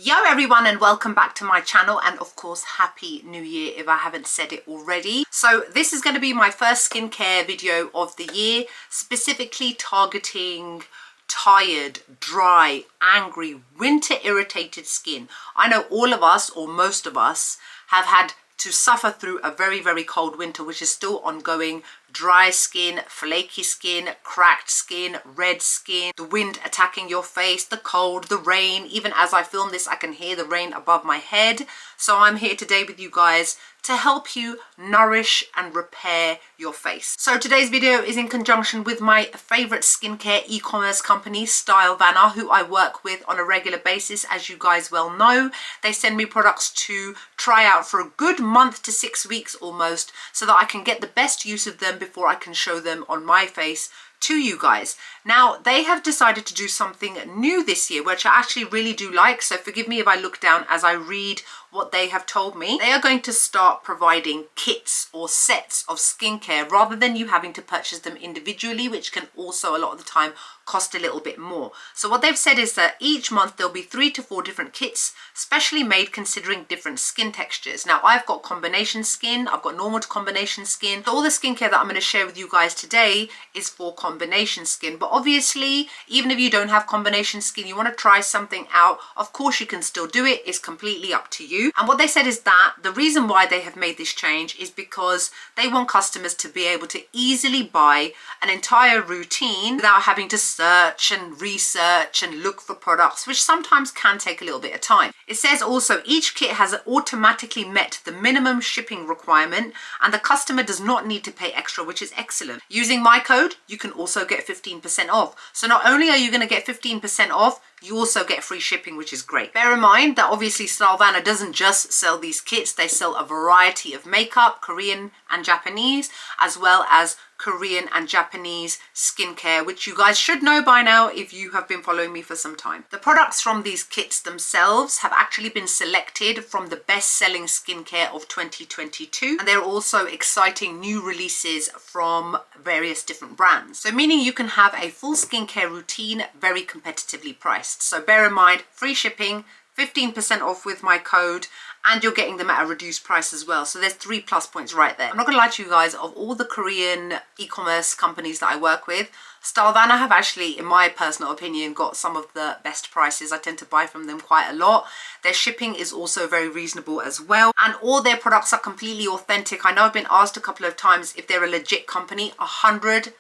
Yo everyone, and welcome back to my channel, and of course happy new year if I haven't said it already. So this is going to be my first skincare video of the year, specifically targeting tired, dry, angry, winter irritated skin. I know all of us, or most of us, have had to suffer through a very cold winter, which is still ongoing. Dry skin, flaky skin, cracked skin, red skin, the wind attacking your face, the cold, the rain. Even as I film this, I can hear the rain above my head. So I'm here today with you guys to help you nourish and repair your face. So today's video is in conjunction with my favorite skincare e-commerce company, Stylevanna, who I work with on a regular basis. As you guys well know, they send me products to try out for a good month to 6 weeks almost, so that I can get the best use of them before I can show them on my face to you guys. Now, they have decided to do something new this year, which I actually really do like, so forgive me if I look down as I read what they have told me. They are going to start providing kits or sets of skincare rather than you having to purchase them individually, which can also a lot of the time cost a little bit more. So what they've said is that each month there'll be 3 to 4 different kits, specially made considering different skin textures. Now, I've got combination skin, I've got normal to combination skin. So all the skincare that I'm going to share with you guys today is for combination skin. But obviously, even if you don't have combination skin, you want to try something out, of course you can still do it. It's completely up to you. And what they said is that the reason why they have made this change is because they want customers to be able to easily buy an entire routine without having to search and research and look for products, which sometimes can take a little bit of time. It says also each kit has automatically met the minimum shipping requirement, and the customer does not need to pay extra, which is excellent. Using my code, you can also get 15% off. So not only are you going to get 15% off, you also get free shipping, which is great. Bear in mind that obviously Stylevanna doesn't just sell these kits, they sell a variety of makeup, Korean and Japanese, as well as Korean and Japanese skincare, which you guys should know by now if you have been following me for some time. The products from these kits themselves have actually been selected from the best-selling skincare of 2022, and they're also exciting new releases from various different brands. So meaning you can have a full skincare routine very competitively priced. So bear in mind, free shipping, 15% off with my code, and you're getting them at a reduced price as well. So there's 3 plus points right there. I'm not gonna lie to you guys, of all the Korean e-commerce companies that I work with, Stylevanna have actually, in my personal opinion, got some of the best prices. I tend to buy from them quite a lot. Their shipping is also very reasonable as well, and all their products are completely authentic. I know I've been asked a couple of times if they're a legit company. 100%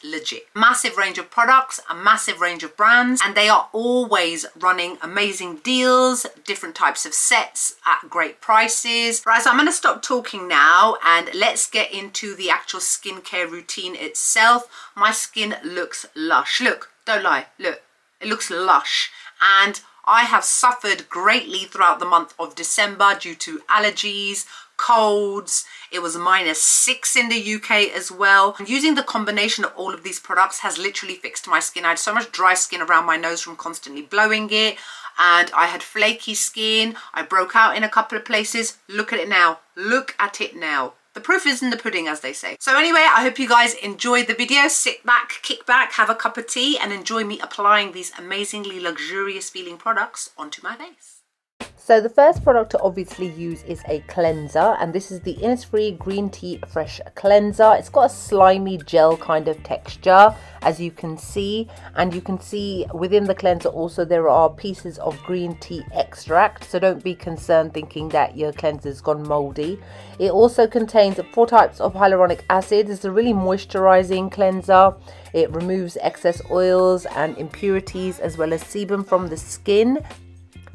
legit. Massive range of products, a massive range of brands, and they are always running amazing deals, different types of sets at great prices. Right, so I'm going to stop talking now and let's get into the actual skincare routine itself. My skin looks lush. Look, don't lie, look, it looks lush. And I have suffered greatly throughout the month of December due to allergies, colds. It was -6 in the UK as well. And using the combination of all of these products has literally fixed my skin. I had so much dry skin around my nose from constantly blowing it, and I had flaky skin. I broke out in a couple of places. Look at it now. Look at it now. The proof is in the pudding, as they say. So anyway, I hope you guys enjoyed the video. Sit back, kick back, have a cup of tea, and enjoy me applying these amazingly luxurious feeling products onto my face. So the first product to obviously use is a cleanser, and this is the Innisfree Green Tea Fresh Cleanser. It's got a slimy gel kind of texture, as you can see, and you can see within the cleanser also there are pieces of green tea extract, so don't be concerned thinking that your cleanser's gone moldy. It also contains 4 types of hyaluronic acid. It's a really moisturizing cleanser. It removes excess oils and impurities as well as sebum from the skin.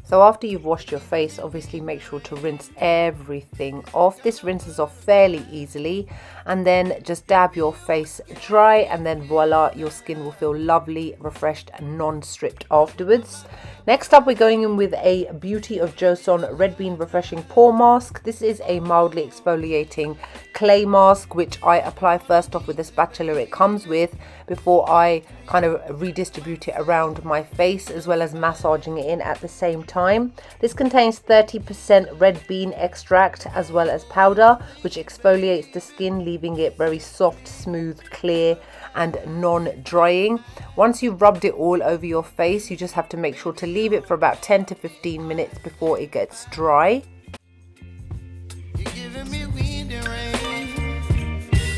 So after you've washed your face, obviously make sure to rinse everything off. This rinses off fairly easily, and then just dab your face dry, and then voila, your skin will feel lovely, refreshed and non-stripped afterwards. Next up, we're going in with a Beauty of Joseon Red Bean Refreshing Pore Mask. This is a mildly exfoliating clay mask, which I apply first off with the spatula it comes with before I kind of redistribute it around my face, as well as massaging it in at the same time. daytime. This contains 30% red bean extract as well as powder, which exfoliates the skin, leaving it very soft, smooth, clear and non-drying. Once you've rubbed it all over your face, you just have to make sure to leave it for about 10 to 15 minutes before it gets dry. You're giving me wind and rain.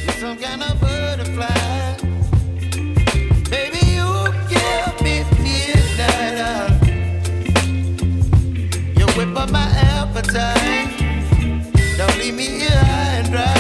You're some kind of butterfly. Baby, you give me midnight. You whip up my appetite. Don't leave me here high and dry.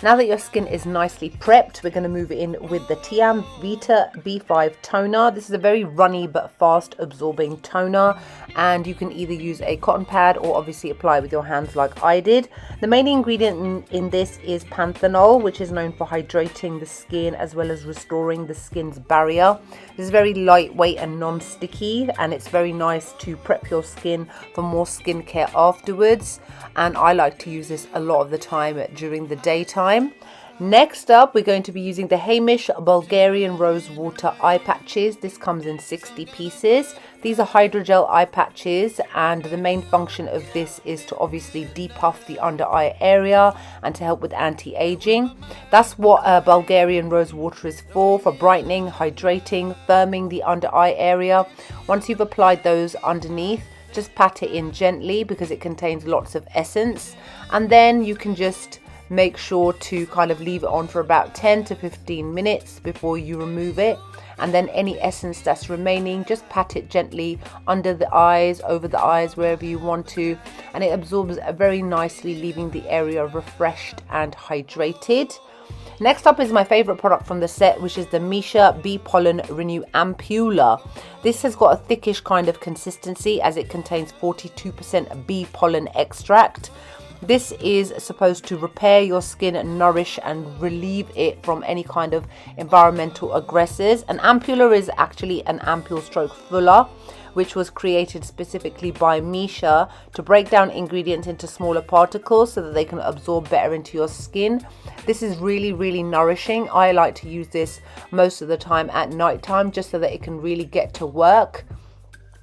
Now that your skin is nicely prepped, we're going to move in with the Tiam Vita B5 toner. This is a very runny but fast absorbing toner, and you can either use a cotton pad or obviously apply it with your hands like I did. The main ingredient in this is panthenol, which is known for hydrating the skin as well as restoring the skin's barrier. This is very lightweight and non-sticky, and it's very nice to prep your skin for more skincare afterwards, and I like to use this a lot of the time during the daytime. Next up, we're going to be using the Hamish Bulgarian Rose Water eye patches. This comes in 60 pieces. These are hydrogel eye patches, and the main function of this is to obviously depuff the under eye area and to help with anti-aging. That's what Bulgarian Rose Water is for brightening, hydrating, firming the under eye area. Once you've applied those underneath, just pat it in gently because it contains lots of essence, and then you can just make sure to kind of leave it on for about 10 to 15 minutes before you remove it, and then any essence that's remaining, just pat it gently under the eyes, over the eyes, wherever you want to, and it absorbs very nicely, leaving the area refreshed and hydrated. Next up is my favorite product from the set, which is the Misha Bee Pollen Renew Ampulla. This has got a thickish kind of consistency as it contains 42% bee pollen extract. This is supposed to repair your skin, nourish and relieve it from any kind of environmental aggressors. An ampulla is actually an ampule stroke fuller, which was created specifically by Misha to break down ingredients into smaller particles so that they can absorb better into your skin. This is really nourishing. I like to use this most of the time at night time just so that it can really get to work.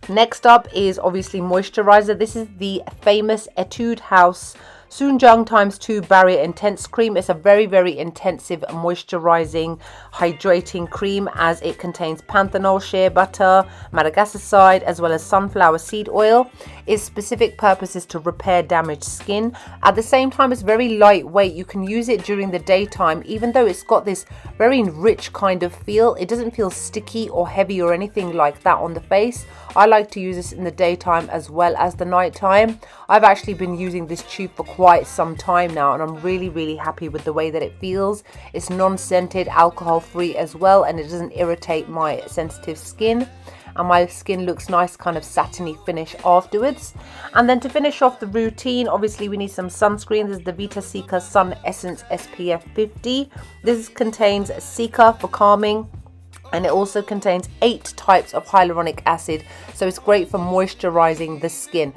Next up is obviously moisturizer. This is the famous Etude House Sunjung x2 Barrier Intense Cream. It's a very intensive moisturizing, hydrating cream as it contains panthenol, shea butter, madagascar as well as sunflower seed oil. Its specific purpose is to repair damaged skin. At the same time, it's very lightweight. You can use it during the daytime, even though it's got this very rich kind of feel. It doesn't feel sticky or heavy or anything like that on the face. I like to use this in the daytime as well as the nighttime. I've actually been using this tube for quite some time now, and I'm really happy with the way that it feels. It's non-scented, alcohol free as well, and it doesn't irritate my sensitive skin, and my skin looks nice kind of satiny finish afterwards. And then to finish off the routine, obviously we need some sunscreen. This is the Vita Cica Sun Essence SPF 50. This contains Cica for calming, and it also contains 8 types of hyaluronic acid, so it's great for moisturizing the skin.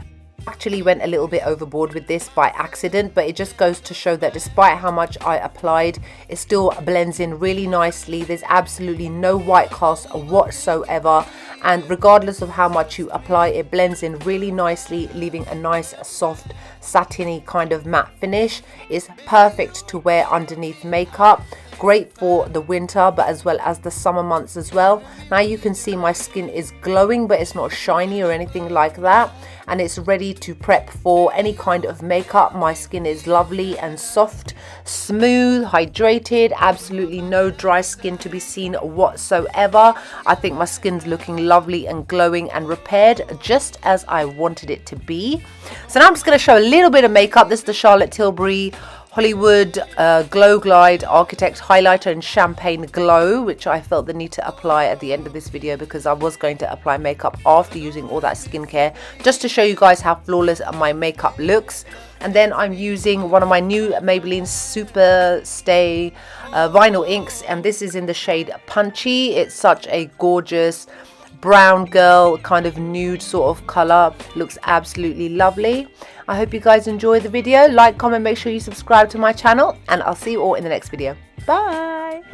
Actually went a little bit overboard with this by accident, but it just goes to show that despite how much I applied, it still blends in really nicely. There's absolutely no white cast whatsoever, and regardless of how much you apply, it blends in really nicely, leaving a nice soft satiny kind of matte finish. It's perfect to wear underneath makeup. Great for the winter, but as well as the summer months as well. Now you can see my skin is glowing, but it's not shiny or anything like that, and it's ready to prep for any kind of makeup. My skin is lovely and soft, smooth, hydrated, absolutely no dry skin to be seen whatsoever. I think my skin's looking lovely and glowing and repaired, just as I wanted it to be. So now I'm just going to show a little bit of makeup. This is the Charlotte Tilbury Hollywood Glow Glide Architect Highlighter in Champagne Glow, which I felt the need to apply at the end of this video because I was going to apply makeup after using all that skincare, just to show you guys how flawless my makeup looks. And then I'm using one of my new Maybelline Super Stay vinyl inks, and this is in the shade Punchy. It's such a gorgeous brown girl kind of nude sort of color. Looks absolutely lovely. I hope you guys enjoy the video. Like, comment, make sure you subscribe to my channel, and I'll see you all in the next video. Bye.